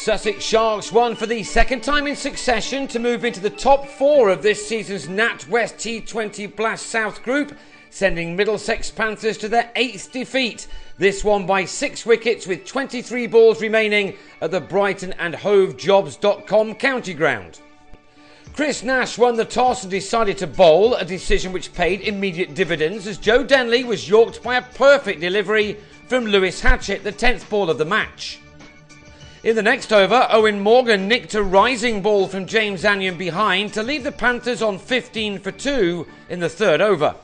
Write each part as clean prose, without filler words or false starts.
Sussex Sharks won for the second time in succession to move into the top four of this season's NatWest T20 Blast South Group, sending Middlesex Panthers to their 8th defeat, this one by 6 wickets with 23 balls remaining at the Brighton and Hove Jobs.com county ground. Chris Nash won the toss and decided to bowl, a decision which paid immediate dividends as Joe Denley was yorked by a perfect delivery from Lewis Hatchett, the 10th ball of the match. In the next over, Owen Morgan nicked a rising ball from James Anyon behind to leave the Panthers on 15 for 2 in the third over.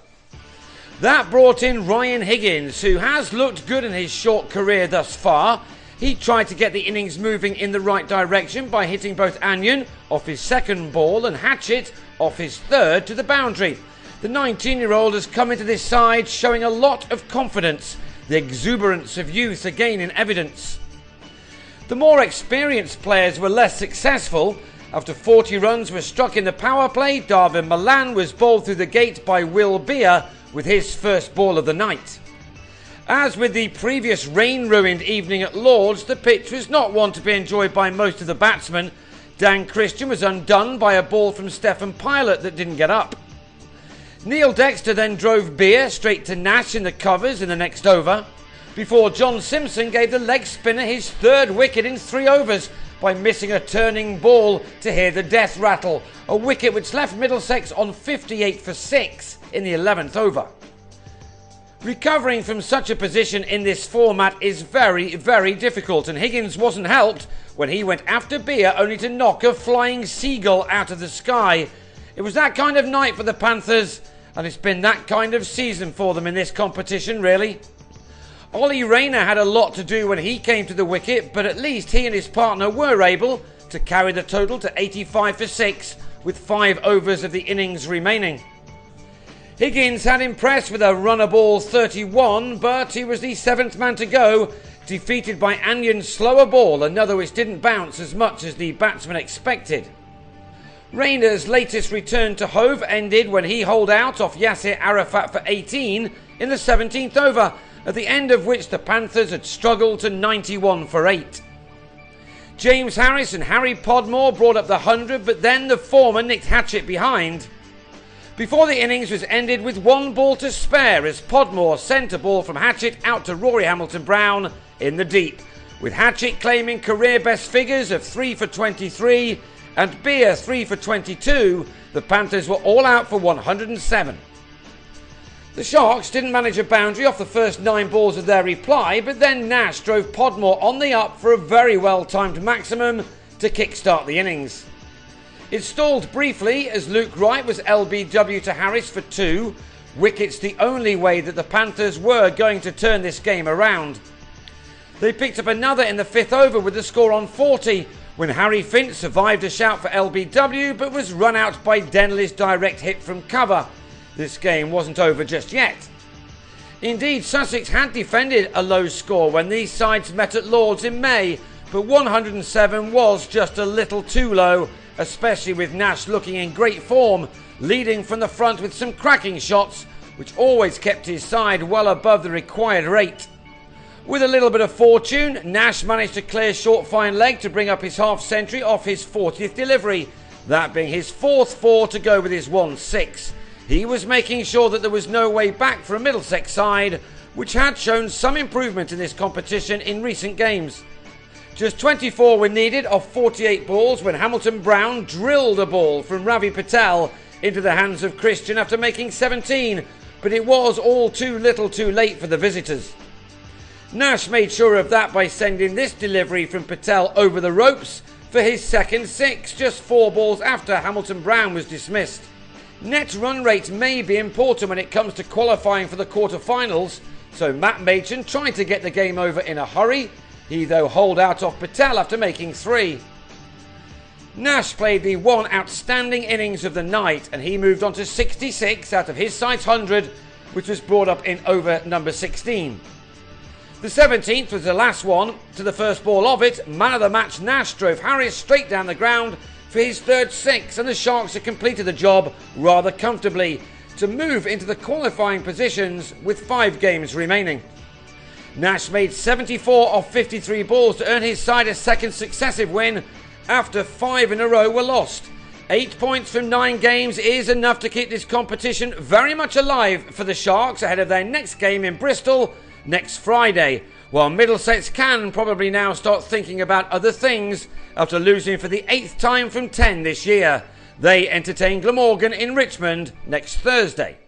That brought in Ryan Higgins, who has looked good in his short career thus far. He tried to get the innings moving in the right direction by hitting both Anyon off his second ball and Hatchett off his third to the boundary. The 19-year-old has come into this side showing a lot of confidence, the exuberance of youth again in evidence. The more experienced players were less successful. After 40 runs were struck in the power play, Darvin Milan was bowled through the gate by Will Beer with his first ball of the night. As with the previous rain-ruined evening at Lord's, the pitch was not one to be enjoyed by most of the batsmen. Dan Christian was undone by a ball from Stephen Pilot that didn't get up. Neil Dexter then drove Beer straight to Nash in the covers in the next over, before John Simpson gave the leg spinner his third wicket in 3 overs by missing a turning ball to hear the death rattle, a wicket which left Middlesex on 58 for 6 in the 11th over. Recovering from such a position in this format is very, very difficult, and Higgins wasn't helped when he went after Beer only to knock a flying seagull out of the sky. It was that kind of night for the Panthers, and it's been that kind of season for them in this competition, really. Ollie Rayner had a lot to do when he came to the wicket, but at least he and his partner were able to carry the total to 85 for 6 with 5 overs of the innings remaining. Higgins had impressed with a runner ball 31, but he was the 7th man to go, defeated by Anyon's slower ball, another which didn't bounce as much as the batsman expected. Rayner's latest return to Hove ended when he holed out off Yasir Arafat for 18 in the 17th over, at the end of which the Panthers had struggled to 91 for 8. James Harris and Harry Podmore brought up the 100, but then the former nicked Hatchett behind. Before the innings was ended with 1 ball to spare as Podmore sent a ball from Hatchett out to Rory Hamilton-Brown in the deep, with Hatchett claiming career best figures of 3 for 23 and Beer 3 for 22, the Panthers were all out for 107. The Sharks didn't manage a boundary off the first 9 balls of their reply, but then Nash drove Podmore on the up for a very well-timed maximum to kick-start the innings. It stalled briefly as Luke Wright was LBW to Harris for 2, wickets the only way that the Panthers were going to turn this game around. They picked up another in the 5th over with the score on 40, when Harry Finch survived a shout for LBW but was run out by Denley's direct hit from cover. This game wasn't over just yet. Indeed, Sussex had defended a low score when these sides met at Lord's in May, but 107 was just a little too low, especially with Nash looking in great form, leading from the front with some cracking shots, which always kept his side well above the required rate. With a little bit of fortune, Nash managed to clear short fine leg to bring up his half-century off his 40th delivery, that being his 4th 4 to go with his 1-6. He was making sure that there was no way back for a Middlesex side, which had shown some improvement in this competition in recent games. Just 24 were needed off 48 balls when Hamilton-Brown drilled a ball from Ravi Patel into the hands of Christian after making 17, but it was all too little too late for the visitors. Nash made sure of that by sending this delivery from Patel over the ropes for his second 6, just 4 balls after Hamilton-Brown was dismissed. Net run rate may be important when it comes to qualifying for the quarter-finals, so Matt Machen tried to get the game over in a hurry. He though holed out off Patel after making 3. Nash played the one outstanding innings of the night, and he moved on to 66 out of his side's 100, which was brought up in over number 16. The 17th was the last one. To the first ball of it, man of the match Nash drove Harris straight down the ground for his third 6, and the Sharks had completed the job rather comfortably to move into the qualifying positions with 5 games remaining. Nash made 74 off 53 balls to earn his side a second successive win after 5 in a row were lost. 8 points from 9 games is enough to keep this competition very much alive for the Sharks ahead of their next game in Bristol next Friday, while Middlesex can probably now start thinking about other things after losing for the 8th time from 10 this year. They entertain Glamorgan in Richmond next Thursday.